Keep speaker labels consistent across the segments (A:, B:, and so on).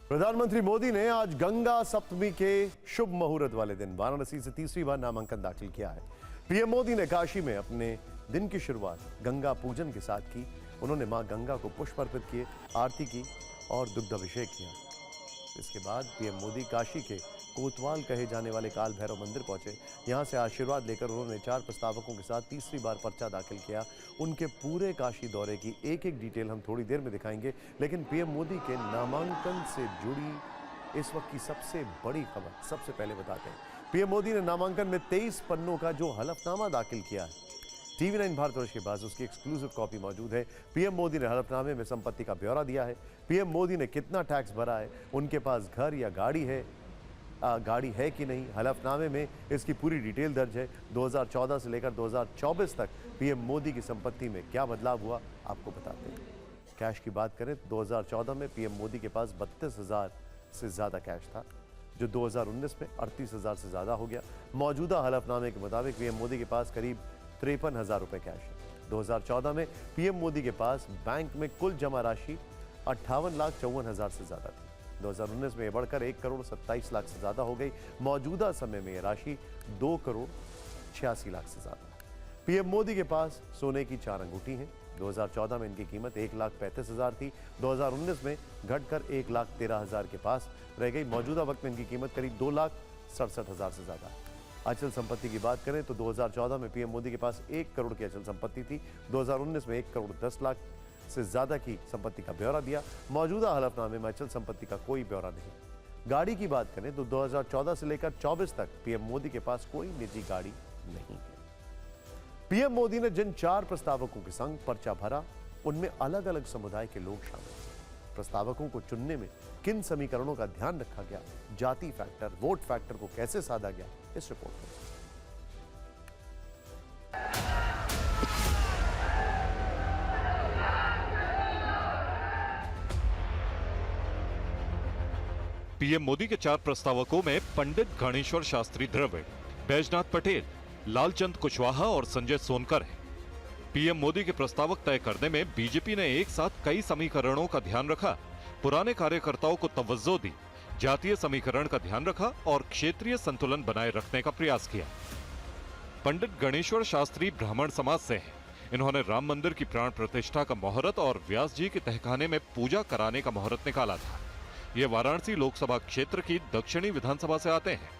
A: प्रधानमंत्री मोदी ने आज गंगा सप्तमी के शुभ मुहूर्त वाले दिन वाराणसी से तीसरी बार नामांकन दाखिल किया है। पीएम मोदी ने काशी में अपने दिन की शुरुआत गंगा पूजन के साथ की। उन्होंने मां गंगा को पुष्प अर्पित किए, आरती की और दुग्धाभिषेक किया। इसके बाद पीएम मोदी काशी के कोतवाल कहे जाने वाले काल भैरव मंदिर पहुंचे। यहां से आशीर्वाद लेकर उन्होंने 4 प्रस्तावकों के साथ तीसरी बार पर्चा दाखिल किया। उनके पूरे काशी दौरे की एक एक डिटेल हम थोड़ी देर में दिखाएंगे, लेकिन पीएम मोदी के नामांकन से जुड़ी इस वक्त की सबसे बड़ी खबर सबसे पहले बताते हैं। पीएम मोदी ने नामांकन में 23 पन्नों का जो हलफनामा दाखिल किया है, TV9 भारतवर्ष के पास उसकी एक्सक्लूसिव कॉपी मौजूद है। पीएम मोदी ने हलफनामे में संपत्ति का ब्यौरा दिया है। पीएम मोदी ने कितना टैक्स भरा है, उनके पास घर या गाड़ी है कि नहीं, हलफनामे में इसकी पूरी डिटेल दर्ज है। 2014 से लेकर 2024 तक पीएम मोदी की संपत्ति में क्या बदलाव हुआ, आपको बताते हैं। कैश की बात करें तो 2014 में पीएम मोदी के पास 32,000 से ज्यादा कैश था, जो 2019 में 38,000 से ज्यादा हो गया। मौजूदा हलफनामे के मुताबिक पीएम मोदी के पास करीब 53,000 रुपए कैश है। 2014 में पीएम मोदी के पास बैंक में कुल जमा राशि 58,54,000 से ज्यादा थी। 2019 में यह बढ़कर 1,27,00,000 से ज्यादा हो गई। मौजूदा समय में यह राशि 2,86,00,000 से ज्यादा है। पीएम मोदी के पास सोने की 4 अंगूठी हैं। 2014 में इनकी कीमत 1,35,000 थी। 2019 में घटकर 1,13,000 के पास रह गई। मौजूदा वक्त में इनकी कीमत करीब 2,67,000 से ज्यादा है। अचल संपत्ति की बात करें तो 2014 में पीएम मोदी के पास 1 करोड़ की अचल संपत्ति थी। 2019 में 1,10,00,000 से ज्यादा की संपत्ति का ब्यौरा दिया। मौजूदा हलफनामे में अचल संपत्ति का कोई ब्यौरा नहीं। गाड़ी की बात करें तो 2014 से लेकर 24 तक पीएम मोदी के पास कोई निजी गाड़ी नहीं है। पीएम मोदी ने जिन 4 प्रस्तावकों के संग पर्चा भरा, उनमें अलग अलग समुदाय के लोग शामिल थे। प्रस्तावकों को चुनने में किन समीकरणों का ध्यान रखा गया, जाति फैक्टर, वोट फैक्टर को कैसे साधा गया, इस रिपोर्ट में।
B: पीएम मोदी के 4 प्रस्तावकों में पंडित गणेश्वर शास्त्री द्रविड़, बैजनाथ पटेल, लालचंद कुशवाहा और संजय सोनकर हैं। पीएम मोदी के प्रस्तावक तय करने में बीजेपी ने एक साथ कई समीकरणों का ध्यान रखा, पुराने कार्यकर्ताओं को तवज्जो दी, जातीय समीकरण का ध्यान रखा और क्षेत्रीय संतुलन बनाए रखने का प्रयास किया। पंडित गणेश्वर शास्त्री ब्राह्मण समाज से हैं। इन्होंने राम मंदिर की प्राण प्रतिष्ठा का मुहूर्त और व्यास जी के तहखाने में पूजा कराने का मुहूर्त निकाला था। ये वाराणसी लोकसभा क्षेत्र की दक्षिणी विधानसभा से आते हैं।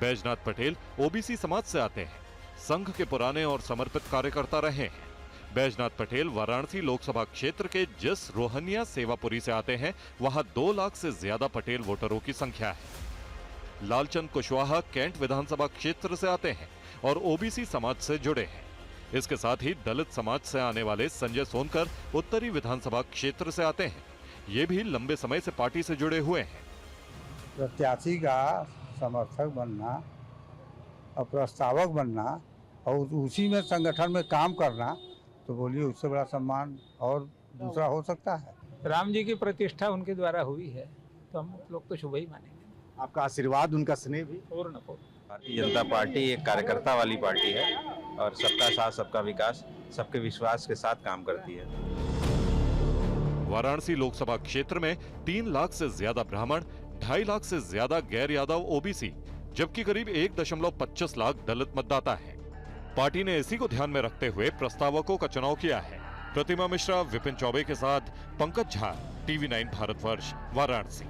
B: बैजनाथ पटेल ओबीसी समाज से आते हैं, संघ के पुराने और समर्पित कार्यकर्ता रहे हैं। बैजनाथ पटेल वाराणसी लोकसभा क्षेत्र के जिस रोहनिया सेवापुरी से आते हैं, वहां 2 लाख से ज्यादा पटेल वोटरों की संख्या है। लालचंद कुशवाहा कैंट विधानसभा क्षेत्र से आते हैं और ओबीसी समाज से जुड़े हैं। इसके साथ ही दलित समाज से आने वाले संजय सोनकर उत्तरी विधानसभा क्षेत्र से आते हैं। ये भी लंबे समय से पार्टी से जुड़े हुए हैं।
C: प्रत्याशी का समर्थक बनना और प्रस्तावक बनना और उसी में संगठन में काम करना, तो बोलिए उससे बड़ा सम्मान और दूसरा हो सकता है।
D: राम जी की प्रतिष्ठा उनके द्वारा हुई है, तो हम लोग तो शुभ ही मानेंगे।
E: आपका आशीर्वाद, उनका स्नेह भी।
D: पूर्ण।
F: भारतीय जनता पार्टी एक कार्यकर्ता वाली पार्टी है और सबका साथ, सबका विकास, सबके विश्वास के साथ काम करती है।
B: वाराणसी लोकसभा क्षेत्र में 3 लाख से ज्यादा ब्राह्मण, 2.5 लाख से ज्यादा गैर यादव ओबीसी, जबकि करीब 1.25 लाख दलित मतदाता हैं। पार्टी ने इसी को ध्यान में रखते हुए प्रस्तावकों का चुनाव किया है। प्रतिमा मिश्रा, विपिन चौबे के साथ पंकज झा, TV9 भारतवर्ष, वाराणसी।